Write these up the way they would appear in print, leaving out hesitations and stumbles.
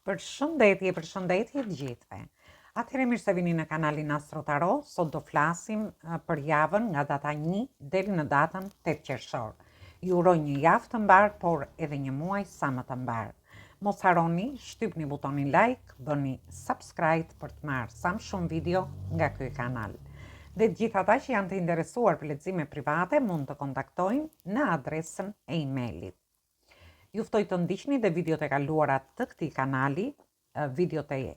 Përshëndetje të gjithëve. Atëherë mirë se vini në kanalin Astro Tarot. Sot do flasim për javën nga data 1 deri në datën 8 qershor. Ju uroj një javë të mbar, por edhe një muaj sa më të mbar. Mos harroni, shtypni butonin like, bëni subscribe për të marrë sa më shumë video nga ky kanal. Dhe të gjithë ata që janë të interesuar për lexime private mund të kontaktojnë në adresën e emailit. Juftoj të ndiqni dhe videot e kaluara të këtij kanali, videot e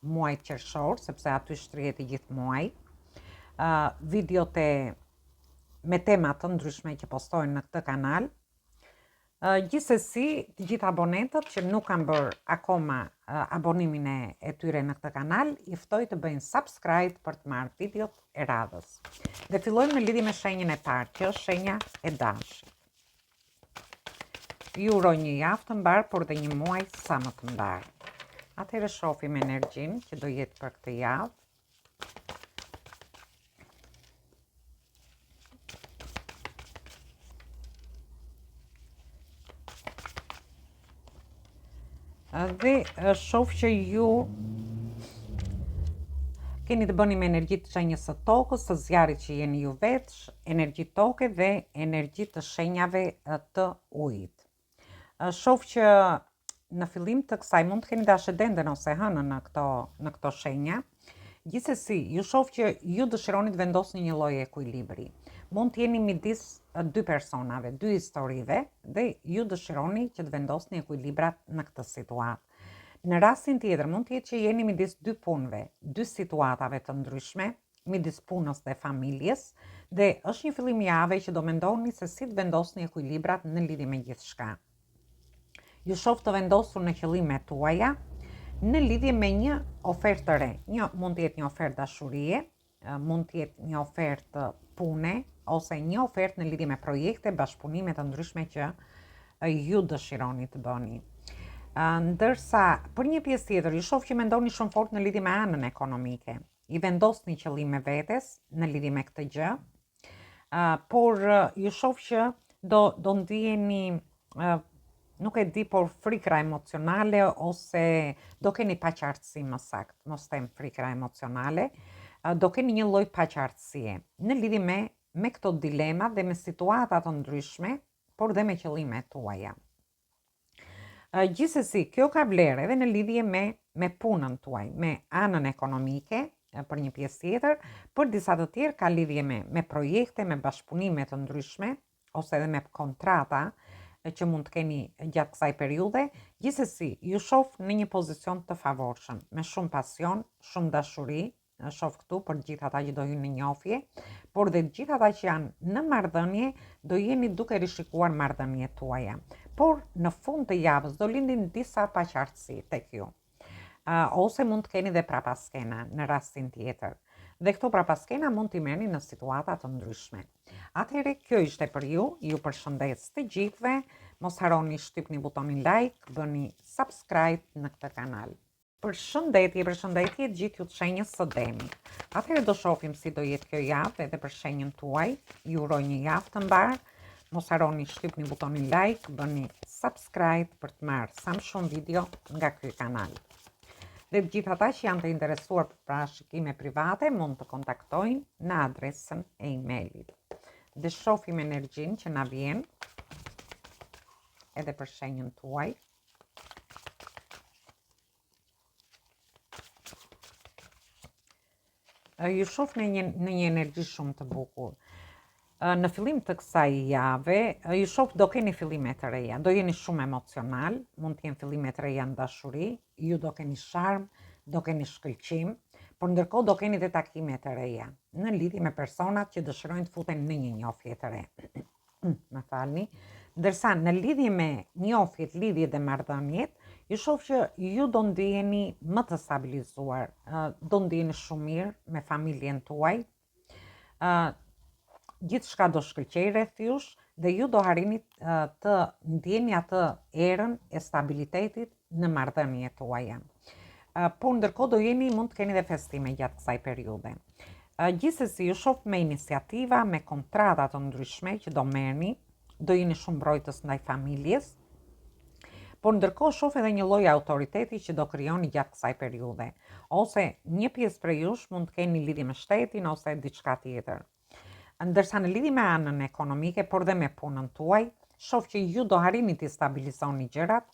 muajit qershor, sepse aty shtrihet i gjithë muaji, videot me tema të ndryshme që postojnë në këtë kanal. Gjithsesi, të gjithë abonentët që nuk kanë bërë akoma abonimin e tyre në këtë kanal, i ftoj të bëjnë subscribe për të marrë videot e radhës. Dhe fillojmë në lidhje me shenjën e parë, që është shenja e dashit. Ju uroj një javë të mbar, por dhe një muaj sa më të mbar. Atëherë shohim energjinë që do jetë për këtë javë. Dhe shoh që ju keni të bëni me energji të shenjës së tokës, të zjarrit që jeni ju vetë, energji toke dhe energji të shenjave të ujit. Shoh që në fillim të kësaj mund të keni dashëdenden ose hënën në këto shenja. Gjithsesi, ju shoh që ju dëshironi të vendosni një lloj ekuilibri. Mund të jeni midis dy personave, dy historive, dhe ju dëshironi që të vendosni ekuilibrat në këtë situatë. Në rastin tjetër mund të jetë që jeni midis dy punëve, dy situatave të ndryshme, midis punës dhe familjes, dhe është një fillim jave që do mendoni se si të vendosni ekuilibrat në lidhje me gjithçka. Ju shoh të vendosur në qëllimet tuaja në lidhje me një ofertë të re. Mund të jetë një ofertë dashurie, mund të jetë një ofertë pune, ose një ofertë në lidhje me projekte, bashkëpunime të ndryshme që ju dëshironi të bëni. Ndërsa për një pjesë tjetër, ju shoh që mendoni shumë fort në lidhje me anën ekonomike. I vendosni qëllime vetes në lidhje me këtë gjë, por ju shoh që do ndiheni nuk e di, por frikra emocionale, ose do keni paqartësi më saktë, mos them frikra emocionale, do keni një lloj paqartësie në lidhje me këto dilema dhe me situata të ndryshme, por dhe me qëllimet tuaja. Gjithsesi, kjo ka vlerë edhe në lidhje me punën tuaj, me anën ekonomike, për një pjesë tjetër, për disa të tjerë ka lidhje me projekte, me bashkëpunime të ndryshme, ose edhe me kontrata që mund të keni gjatë kësaj periudhe. Gjithsesi, ju shoh në një pozicion të favorshëm, me shumë pasion, shumë dashuri, shoh këtu për gjithë ata që do hynë në njohje, por dhe gjithë ata që janë në marrëdhënie do jeni duke rishikuar marrëdhëniet tuaja. Por në fund të javës do lindin disa paqartësi tek ju. Ose mund të keni dhe prapaskena në rastin tjetër. Dhe këto prapaskena mund t'i merrni në situata të ndryshme. Atëherë, kjo ishte për ju përshëndes të gjithëve, mos harroni shtypni butonin like, bëni subscribe në këtë kanal. Përshëndetje të gjithë ju të shenjës së Demit. Atëherë do shohim si do jetë kjo javë edhe për shenjën tuaj. Ju uroj një javë të mbar. Mos harroni shtypni butonin like, bëni subscribe për të marrë sa më shumë video nga ky kanal. Dhe të gjithë ata që janë të interesuar për parashikime private mund të kontaktojnë në adresën e emailit. Dhe shohim energjinë që na vjen edhe për shenjën tuaj. Ju shoh në një energji shumë të bukur. Në fillim të kësaj jave, ju shoh do keni fillime të reja, do jeni shumë emocional, mund të jenë fillime të reja në dashuri, ju do keni sharm, do keni shkëlqim, por ndërkohë do keni dhe takime të reja, në lidhje me personat që dëshirojnë të futen në një njohje të re. Më falni. Ndërsa në lidhje me njohjet, lidhjet dhe marrëdhëniet, ju shoh që ju do ndiheni më të stabilizuar, do ndiheni shumë mirë me familjen tuaj. Gjithçka do shkëlqej rreth jush dhe ju do harrini të ndjeni atë erën e stabilitetit në marrëdhëniet tuaja. Por ndërkohë mund të keni dhe festime gjatë kësaj periudhe. Gjithsesi, ju shoh me iniciativa, me kontrata të ndryshme që do merrni, do jeni shumë mbrojtës ndaj familjes, por ndërkohë shoh edhe një lloj autoriteti që do krijoni gjatë kësaj periudhe, ose një pjesë prej jush mund të keni lidhje me shtetin ose diçka tjetër. Ndërsa në lidhje me anën ekonomike, por dhe me punën tuaj, shoh që ju do harrini të stabilizoni gjërat.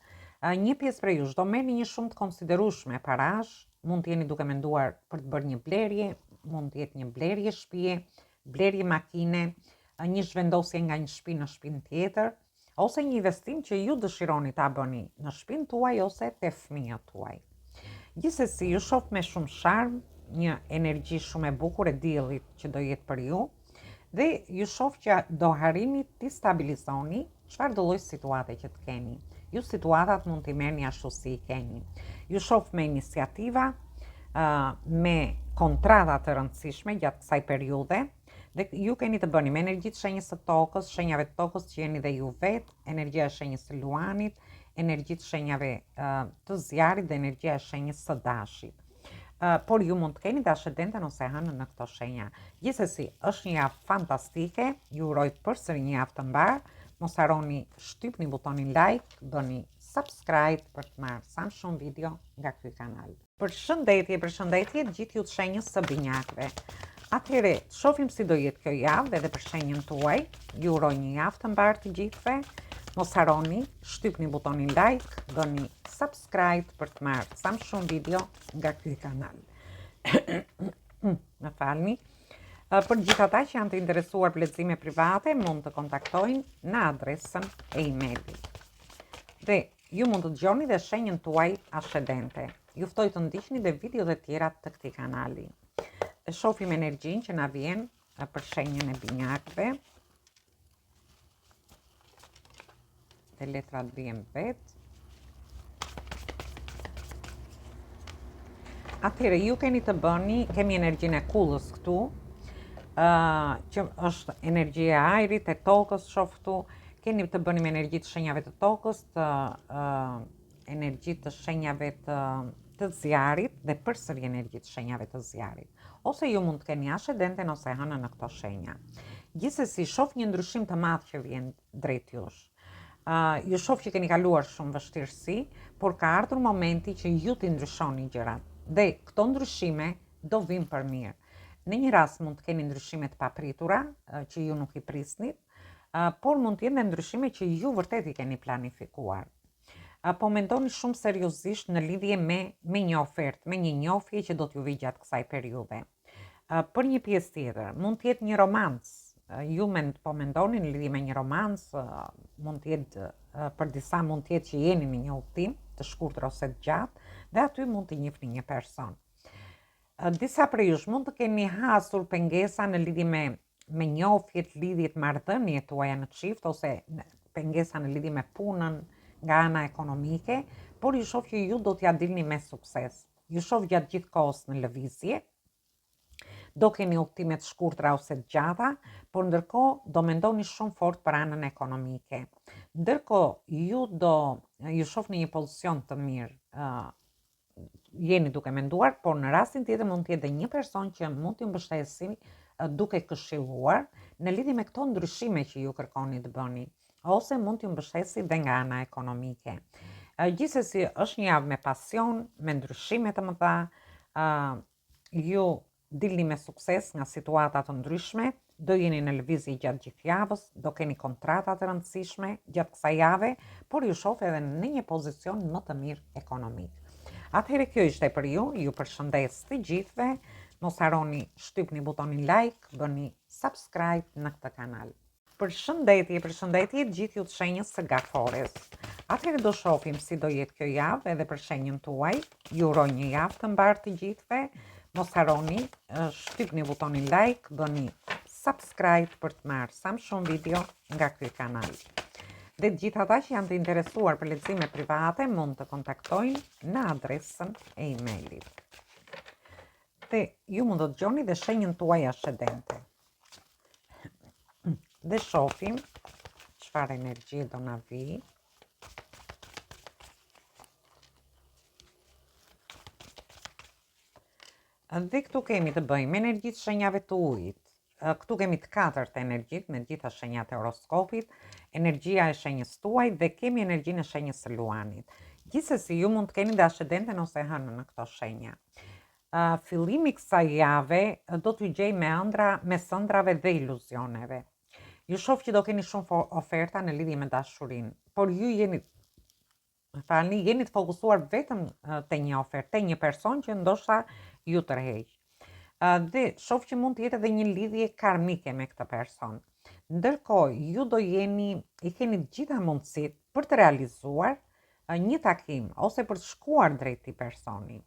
Një pjesë prej jush do merrni një shumë të konsiderueshme parash, mund të jeni duke menduar për të bërë një blerje, mund të jetë një blerje shtëpie, blerje makine, një zhvendosje nga një shtëpi në shtëpinë tjetër, ose një investim që ju dëshironi ta bëni në shtëpinë tuaj ose te fëmijët tuaj. Gjithsesi, ju shoh me shumë sharm, një energji shumë e bukur e diellit që do jetë për ju, dhe ju shoh që do harrini të stabilizoni çfarë do lloj situate që të keni. Ju situatat mund t'i merrni ashtu si i keni. Ju shoh me iniciativa, me kontrata të rëndësishme gjatë kësaj periudhe, dhe ju keni të bëni me energjitë shenjës së tokës, shenjave të tokës që jeni dhe ju vetë, energjia e shenjës së luanit, energjitë shenjave të zjarit dhe energjia e shenjës së dashit. Por ju mund të keni dhe ascendenten ose hënën në këto shenja. Gjithsesi, është një javë fantastike, ju uroj përsëri një javë të mbarë. Mos harroni shtypni butonin like, bëni subscribe për të marrë sa më shumë video nga ky kanal. Përshëndetje të gjithë ju të shenjës së binjakëve. Atëherë, shohim si do jetë kjo javë edhe për shenjën tuaj. Ju uroj një javë të mbarë të gjithëve. Mos harroni, shtypni butonin like, bëni subscribe për të marrë sa më shumë video nga ky kanal. Më falni. Për gjithë ata që janë të interesuar për lexiime private, mund të kontaktojnë në adresën e email-it. Dhe ju mund të dëgjoni dhe shenjën tuaj ascendente. Ju ftoj të ndiqni dhe videot e tjera të këtij kanali. E shohim energjinë që na vjen për shenjën e binjakëve. Dhe letrat vjen vetë. Atëherë, ju keni të bëni, kemi energjinë e kullës këtu, që është energjia e ajrit, e tokës, shoftu, keni të bëni me energjitë shenjave të tokës, energjitë të shenjave të zjarit dhe përsëri energjitë shenjave të zjarit. Ose ju mund të keni ascendenten ose hënën në këto shenja. Gjithsesi, shoh një ndryshim të madh që vjen drejt jush. Ju shoh që keni kaluar shumë vështirësi, por ka ardhur momenti që ju t'i ndryshoni gjërat. Dhe këto ndryshime do vinë për mirë. Në një rast mund të keni ndryshime të papritura, që ju nuk i prisnit, por mund të jenë ndryshime që ju vërtet i keni planifikuar. Po mendoni shumë seriozisht në lidhje me një ofertë, me një njohje që do t'ju vijë gjatë kësaj periudhe. Për një pjesë tjetër, mund të jetë një romancë. Ju po mendoni në lidhje me një romancë, mund të jetë për disa mund të jetë që jeni në një udhtim të shkurtër ose të gjatë, dhe aty mund të njihni një person. Disa prej jush mund të keni hasur pengesa në lidhje me njohjet, lidhjet, marrëdhëniet tuaja në çift, ose pengesa në lidhje me punën nga ana ekonomike, por ju shoh që ju do t'ja dilni me sukses. Ju shoh gjatë gjithë kohës në lëvizje. Do keni udhtime të shkurtra ose të gjata, por ndërkohë do mendoni shumë fort për anën ekonomike. Ndërkohë ju shoh në një pozicion të mirë. Jeni duke menduar, por në rastin tjetër mund të jetë një person që mund t'ju mbështesi duke këshilluar në lidhje me këto ndryshime që ju kërkoni të bëni, ose mund t'ju mbështesi dhe nga ana ekonomike. Gjithsesi, është një javë me pasion, me ndryshime të mëdha, ju dilni me sukses nga situata të ndryshme, do jeni në lëvizje gjatë gjithë javës, do keni kontrata të rëndësishme gjatë kësaj jave, por ju shoh edhe në një pozicion më të mirë ekonomik. Atëherë, kjo ishte për ju përshëndes të gjithëve, mos harroni shtypni butonin like, bëni subscribe në këtë kanal. Përshëndetje të gjithë ju të shenjës së Gafores. Atëherë do shohim si do jetë kjo javë edhe për shenjën tuaj. Ju uroj një javë të mbarë të gjithëve. Mos harroni shtypni butonin like, bëni subscribe për të marrë sa më shumë video nga ky kanal. Dhe gjithë ata që janë të interesuar për lexiime private mund të kontaktojnë në adresën e email-it. Dhe ju mund të dëgjoni dhe shenjën tuaj ascendente. Dhe shohim çfarë energji do na vi. Dhe këtu kemi të bëjmë energjitë shenjave të ujit, këtu kemi të katërt energjit me gjitha shenjat e horoskopit, energjia e shenjës tuaj dhe kemi energjinë e shenjës së luanit. Gjithsesi ju mund të keni dhe ascendenten ose hënën në këto shenja. Fillimi kësaj jave do t'ju gjej me sëndrave dhe iluzioneve. Ju shoh që do keni shumë oferta në lidhje me dashurinë, por ju jeni të fokusuar vetëm te një ofertë, te një person që ndoshta ju tërheq. Dhe shoh që mund të jetë edhe një lidhje karmike me këtë person. Ndërkohë, ju i keni të gjitha mundësitë për të realizuar një takim ose për të shkuar drejt këtij personi.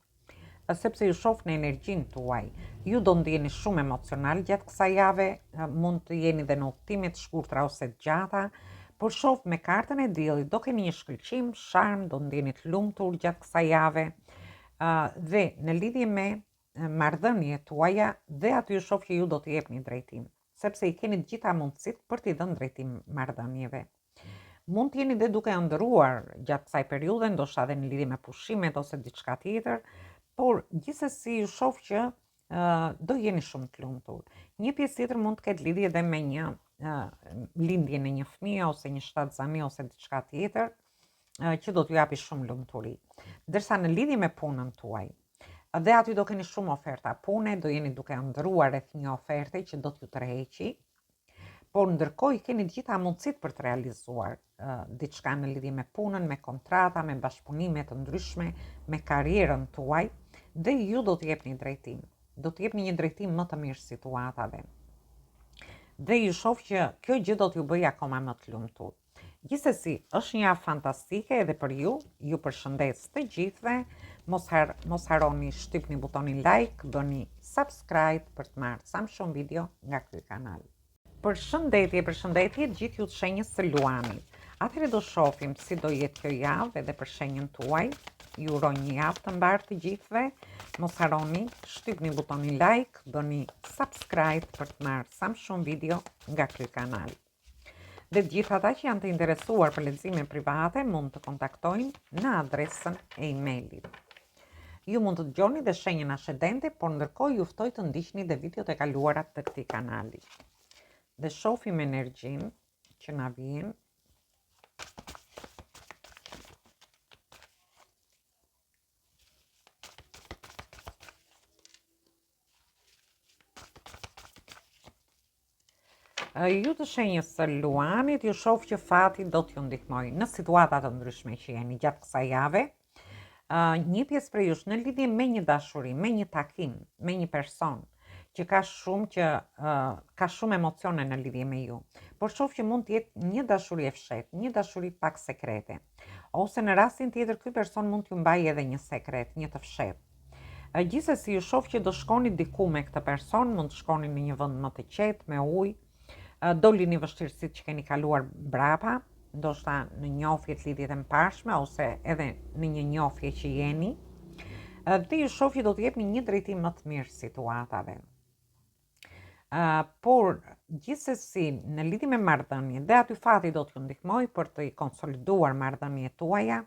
Sepse ju shoh në energjinë tuaj, ju do ndjeni shumë emocional gjatë kësaj jave, mund të jeni dhe në udhëtime të shkurtra ose të gjata, por shoh me kartën e diellit do keni një shkëlqim, sharm, do ndjeni të lumtur gjatë kësaj jave. Dhe në lidhje me marrëdhëniet tuaja dhe aty ju shoh që ju do t'i jepni drejtim, sepse i keni të gjitha mundësitë për t'i dhënë drejtim marrëdhënieve. Mund të jeni dhe duke ëndrruar gjatë kësaj periudhe, ndoshta edhe në lidhje me pushimet ose diçka tjetër, por gjithsesi ju shoh që do jeni shumë të lumtur. Një pjesë tjetër mund të ketë lidhje edhe me një lindje në një fëmijë ose një shtatzani ose diçka tjetër që do t'ju japi shumë lumturi. Ndërsa në lidhje me punën tuaj, dhe aty do keni shumë oferta pune, do jeni duke ëndrruar rreth një oferte që do t'ju tërheqi, por ndërkohë keni të gjitha mundësitë për të realizuar diçka në lidhje me punën, me kontrata, me bashkëpunime të ndryshme, me karrierën tuaj, dhe ju do të jepni drejtim. Do të jepni një drejtim më të mirë situatave. Dhe ju shoh që kjo gjë do t'ju bëjë akoma më të lumtur. Gjithsesi, është një javë fantastike edhe për ju. Ju përshëndes të gjithëve. Mos harroni shtypni butonin like, bëni subscribe për të marrë sa më shumë video nga ky kanal. Përshëndetje të gjithë ju të shenjës së luanit. Atëherë do shohim si do jetë kjo javë edhe për shenjën tuaj. Ju uroj një javë të mbarë të gjithëve. Mos harroni, shtypni butonin like, bëni subscribe për të marrë sa më shumë video nga ky kanal. Dhe të gjithë ata që janë të interesuar për lexime private mund të kontaktojnë në adresën e emailit. Ju mund të dëgjoni dhe shenjën ascendente, por ndërkohë ju ftoj të ndiqni dhe videot e kaluara të këtij kanali. Dhe shohim energjinë që na vjen. Ju të shenjës së luanit, ju shoh që fati do t'ju ndihmojë në situata të ndryshme që jeni gjatë kësaj jave. Një pjesë prej jush në lidhje me një dashuri, me një takim, me një person që ka shumë emocione në lidhje me ju. Por shoh që mund të jetë një dashuri e fshehtë, një dashuri pak sekrete. Ose në rastin tjetër ky person mund t'ju mbajë edhe një sekret, një të fshehtë. Gjithsesi ju shoh që do shkoni diku me këtë person, mund të shkoni në një vend më të qetë, me ujë. Do lini vështirësitë që keni kaluar brapa, ndoshta në njohjet lidhjet e mparshme ose edhe në një njohje që jeni. Dhe ju shoh që do të jepni një drejtim më të mirë situatave. Por gjithsesi në lidhje me marrëdhënie, dhe aty fati do t'ju ndihmojë për të konsoliduar marrëdhëniet tuaja,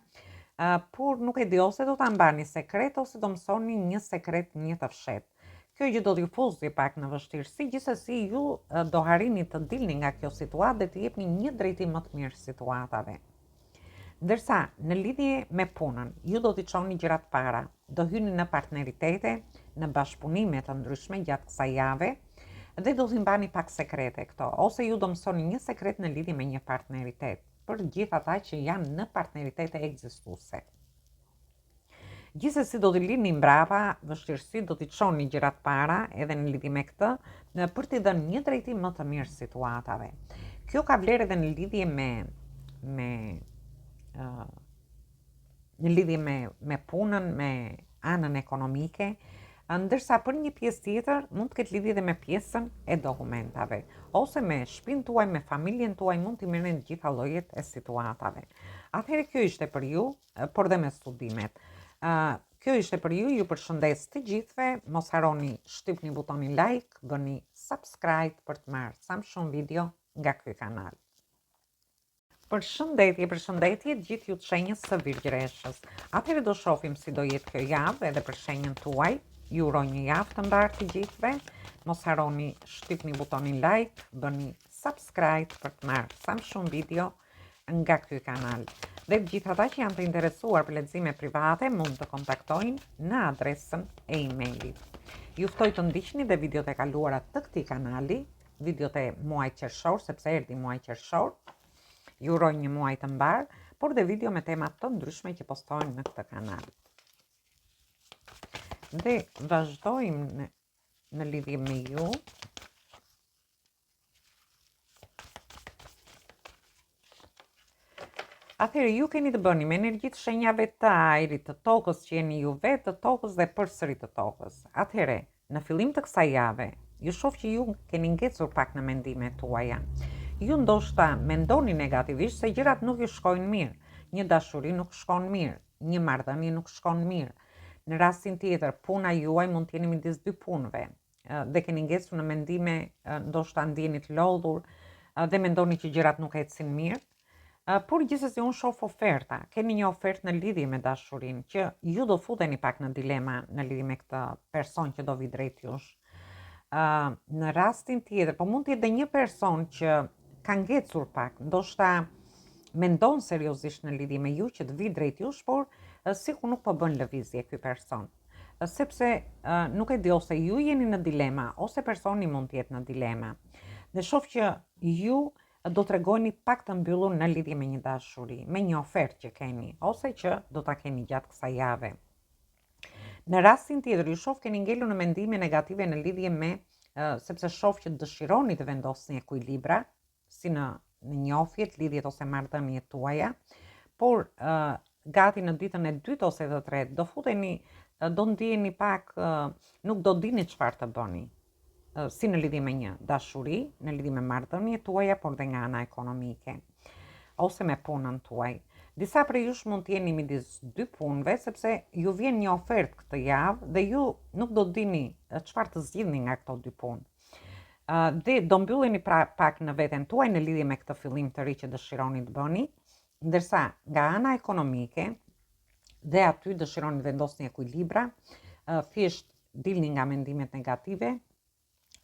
por nuk e di ose do ta mbani sekret ose do mësoni një sekret një të fshehtë. Kjo gjë do t'ju fuzë pak në vështirësi, gjithsesi ju do harrini të dilni nga kjo situatë dhe të jepni një drejtim më të mirë situatave. Ndërsa në lidhje me punën, ju do t'i çoni gjërat para, do hyni në partneritete, në bashkëpunime të ndryshme gjatë kësaj jave dhe do t'i mbani pak sekrete këto, ose ju do mësoni një sekret në lidhje me një partneritet, për gjithë ata që janë në partneritete ekzistuese. Gjithsesi do t'i lini mbrapa, vështirësi do t'i çoni gjërat para edhe në lidhje me këtë, për t'i dhënë një drejtim më të mirë situatave. Kjo ka vlerë edhe në lidhje me punën, me anën ekonomike, ndërsa për një pjesë tjetër mund të ketë lidhje edhe me pjesën e dokumentave, ose me shtëpinë tuaj, me familjen tuaj, mund t'i merrni të gjitha llojet e situatave. Atëherë kjo ishte për ju, por dhe me studimet. Kjo ishte për ju përshëndes të gjithëve, mos harroni shtypni butonin like, bëni subscribe për të marrë sa më shumë video nga ky kanal. Përshëndetje gjithë ju të shenjës së Virgjëreshës. Atëherë do shohim si do jetë kjo javë edhe për shenjën tuaj. Ju uroj një javë të mbarë të gjithëve. Mos harroni shtypni butonin like, bëni subscribe për të marrë sa më shumë video nga ky kanal. Dhe të gjithë ata që janë të interesuar për lexime private mund të kontaktojnë në adresën e emailit. Ju ftoj të ndiqni dhe videot e kaluara të këtij kanali, videot e muajit qershor, sepse erdhi muaji qershor. Ju uroj një muaj të mbarë, por dhe video me tema të ndryshme që postohen në këtë kanal. Dhe vazhdojmë në lidhje me ju. Atëherë ju keni të bëni me energjitë shenjave të ajrit, të tokës që jeni ju vetë, të tokës dhe përsëri të tokës. Atëherë, në fillim të kësaj jave, ju shoh që ju keni ngecur pak në mendimet tuaja. Ju ndoshta mendoni negativisht se gjërat nuk ju shkojnë mirë. Një dashuri nuk shkon mirë, një marrëdhënie nuk shkon mirë. Në rastin tjetër, puna juaj mund të jeni midis dy punëve dhe keni ngecur në mendime, ndoshta ndjeni të lodhur dhe mendoni që gjërat nuk ecin mirë. Por gjithsesi unë shoh oferta. Keni një ofertë në lidhje me dashurinë që ju do futeni pak në dilema në lidhje me këtë person që do vi drejt jush. Në rastin tjetër, po mund të jetë një person që ka ngecur pak, ndoshta mendon seriozisht në lidhje me ju që të vi drejt jush, por sikur nuk po bën lëvizje ky person. Sepse nuk e di, ose ju jeni në dilema, ose personi mund të jetë në dilema. Dhe shoh që ju do të tregoni pak të mbyllur në lidhje me një dashuri, me një ofertë që keni, ose që do ta keni gjatë kësaj jave. Në rastin tjetër, ju shoh keni ngelur në mendime negative në lidhje me, sepse shoh që dëshironi të vendosni ekuilibra, si në njohjet, lidhjet ose marrëdhëniet tuaja, por gati në ditën e dytë ose të tretë do futeni, do ndiheni pak, nuk do dini çfarë të bëni. Si në lidhje me një dashuri, në lidhje me marrëdhëniet tuaja, por dhe nga ana ekonomike, ose me punën tuaj. Disa prej jush mund të jeni midis dy punëve, sepse ju vjen një ofertë këtë javë dhe ju nuk do dini çfarë të zgjidhni nga këto dy punë. Dhe do mbylleni pak në veten tuaj në lidhje me këtë fillim të ri që dëshironi të bëni, ndërsa nga ana ekonomike dhe aty dëshironi të vendosni ekuilibra, thjesht dilni nga mendimet negative,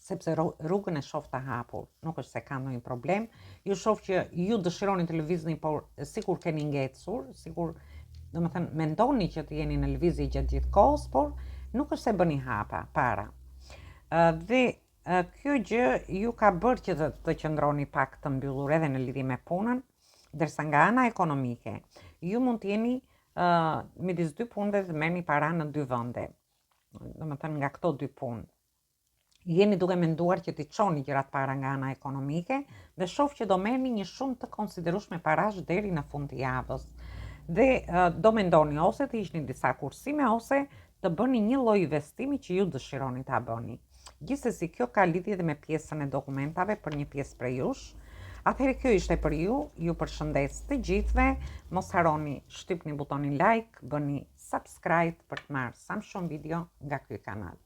sepse rrugën e shoh të hapur, nuk është se ka ndonjë problem. Ju shoh që ju dëshironi të lëvizni, por sikur keni ngecur, sikur, domethënë mendoni që të jeni në lëvizje gjatë gjithë kohës, por nuk është se bëni hapa para. Dhe kjo gjë ju ka bërë që të qëndroni pak të mbyllur edhe në lidhje me punën, ndërsa nga ana ekonomike, ju mund të jeni midis dy punëve dhe merrni para në dy vende. Domethënë nga këto dy punë. Jeni duke menduar që t'i çoni gjërat para nga ana ekonomike dhe shoh që do merrni një shumë të konsiderueshme parash deri në fund të javës. Dhe do mendoni ose të hiqni disa kursime ose të bëni një lloj investimi që ju dëshironi ta bëni. Gjithsesi kjo ka lidhje dhe me pjesën e dokumentave për një pjesë prej jush. Atëherë kjo ishte për ju, ju përshëndes të gjithëve, mos harroni shtypni butonin like, bëni subscribe për të marrë sa më shumë video nga ky kanal.